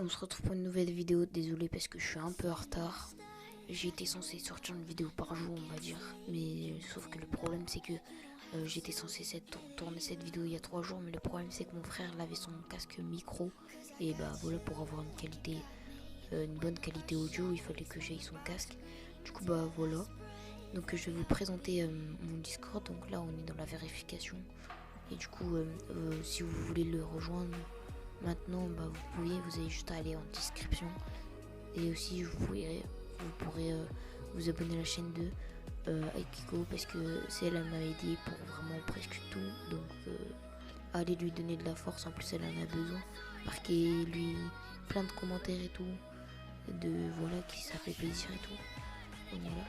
on se retrouve pour une nouvelle vidéo. Désolé parce que je suis un peu en retard. J'ai été censé sortir une vidéo par jour, on va dire. Mais sauf que le problème c'est que j'étais censé tourner cette vidéo il y a 3 jours. Mais le problème c'est que mon frère avait son casque micro. Et bah voilà, pour avoir une bonne qualité audio, il fallait que j'aille son casque. Du coup bah voilà. Donc je vais vous présenter mon Discord. Donc là on est dans la vérification. Et du coup si vous voulez le rejoindre maintenant, bah, vous avez juste à aller en description. Et aussi vous pourrez vous abonner à la chaîne de Aikiko, parce que c'est elle m'a aidé pour vraiment presque tout. Donc allez lui donner de la force, en plus elle en a besoin. Marquez lui plein de commentaires et tout. Voilà, qui ça fait plaisir et tout. Et voilà.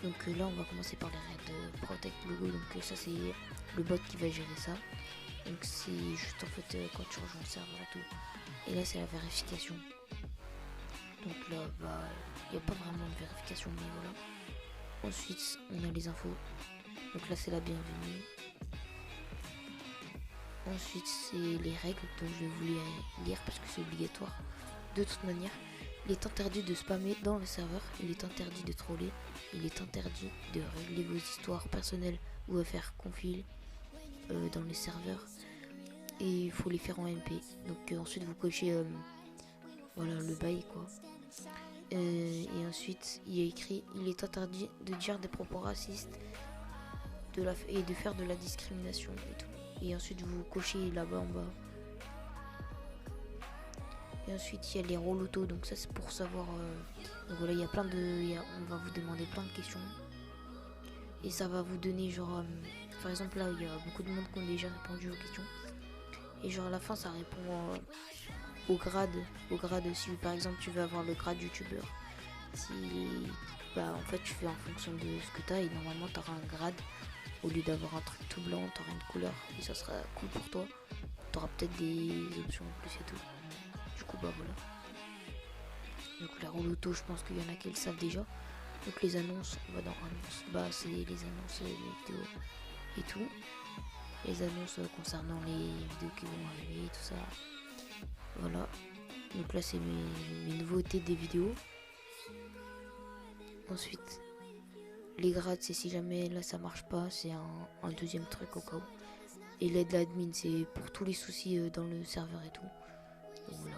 Donc là on va commencer par les règles de Protect Logo. Donc ça c'est le bot qui va gérer ça. Donc c'est juste en fait quand tu rejoins le serveur et tout. Et là c'est la vérification. Donc là bah il n'y a pas vraiment de vérification, mais voilà. Ensuite on a les infos. Donc là c'est la bienvenue. Ensuite c'est les règles, donc je vais vous les lire parce que c'est obligatoire. De toute manière, il est interdit de spammer dans le serveur, il est interdit de troller, il est interdit de régler vos histoires personnelles ou à faire conflit dans les serveurs. Et il faut les faire en MP. Donc ensuite vous cochez voilà le bail quoi. Et ensuite il y a écrit: il est interdit de dire des propos racistes et de faire de la discrimination et tout. Et ensuite vous cochez là-bas en bas. Et ensuite il y a les rôles auto, donc ça c'est pour savoir donc voilà, il y a plein de on va vous demander plein de questions. Et ça va vous donner genre par exemple là il y a beaucoup de monde qui ont déjà répondu aux questions. Et genre à la fin ça répond au grade si par exemple tu veux avoir le grade youtubeur. Si bah en fait tu fais en fonction de ce que tu as, et normalement tu auras un grade. Au lieu d'avoir un truc tout blanc, tu auras une couleur et ça sera cool pour toi. Tu auras peut-être des options en plus et tout. Du coup bah voilà. Donc la roule auto, je pense qu'il y en a qui le savent déjà. Donc les annonces, on va dans annonces, bah c'est les annonces des vidéos et tout. Les annonces concernant les vidéos qui vont arriver et tout ça. Voilà. Donc là c'est mes nouveautés des vidéos. Ensuite les grades, c'est si jamais là ça marche pas, c'est un deuxième truc au cas où. Et l'aide admin, c'est pour tous les soucis dans le serveur et tout. Donc voilà.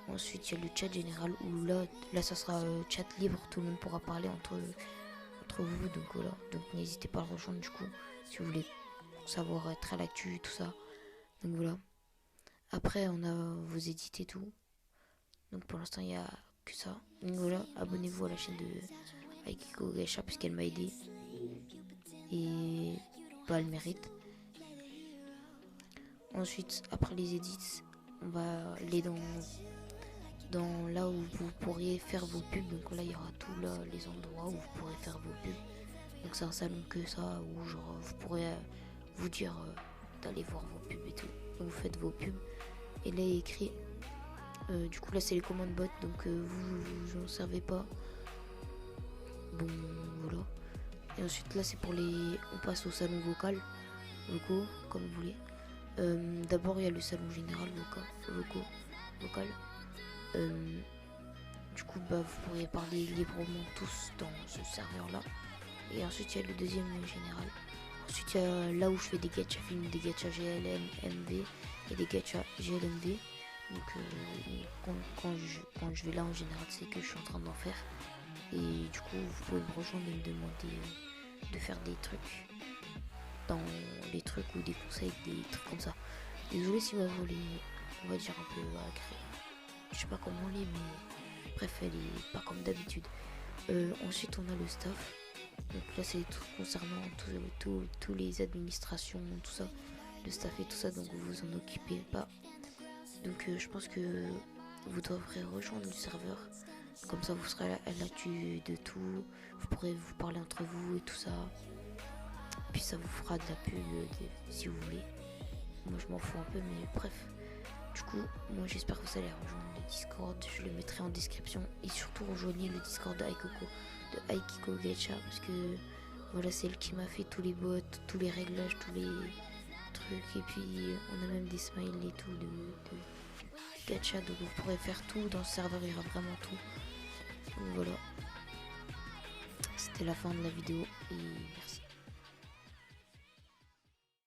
Ensuite il y a le chat général où là ça sera chat libre, tout le monde pourra parler entre vous. Donc voilà. Donc n'hésitez pas à le rejoindre du coup si vous voulez savoir être à l'actu tout ça. Donc voilà. Après on a vos edits et tout. Donc pour l'instant il n'y a que ça. Donc voilà, abonnez-vous à la chaîne de Aikiko Gacha parce qu'elle m'a aidé. Et bah elle mérite. Ensuite après les edits, on va aller dans là où vous pourriez faire vos pubs. Donc là il y aura tout là les endroits où vous pourrez faire vos pubs. Donc c'est un salon que ça où genre vous pourrez vous dire d'aller voir vos pubs et tout. Donc vous faites vos pubs. Et là il est écrit du coup là c'est les commandes bot, donc vous en servez pas. Bon voilà. Et ensuite là c'est pour on passe au salon vocal, vocaux, comme vous voulez. D'abord il y a le salon général vocal. Du coup bah vous pourriez parler librement tous dans ce serveur là. Et ensuite il y a le deuxième général. Ensuite il y a là où je fais des gachas films, des gachas GLMV et des gachas GLMV. Donc quand je vais là en général c'est que je suis en train d'en faire. Et du coup vous pouvez me rejoindre et me demander de faire des trucs dans les trucs ou des conseils, des trucs comme ça. Désolé si ma voix est, on va dire un peu agréable. Je sais pas comment elle est, mais bref elle est pas comme d'habitude. Ensuite on a le staff. Donc là c'est tout concernant tous les administrations, tout ça, le staff et tout ça, donc vous vous en occupez pas. Donc je pense que vous devrez rejoindre le serveur. Comme ça vous serez à l'actu de tout. Vous pourrez vous parler entre vous et tout ça. Puis ça vous fera de la pub si vous voulez. Moi je m'en fous un peu, mais bref. Du coup, moi j'espère que vous allez rejoindre le Discord. Je le mettrai en description. Et surtout rejoignez le Discord de Aikiko Gacha. Parce que voilà, c'est elle qui m'a fait tous les bots, tous les réglages, tous les trucs. Et puis on a même des smiles et tout gacha, donc vous pourrez faire tout. Dans ce serveur, il y aura vraiment tout. Donc voilà. C'était la fin de la vidéo et merci.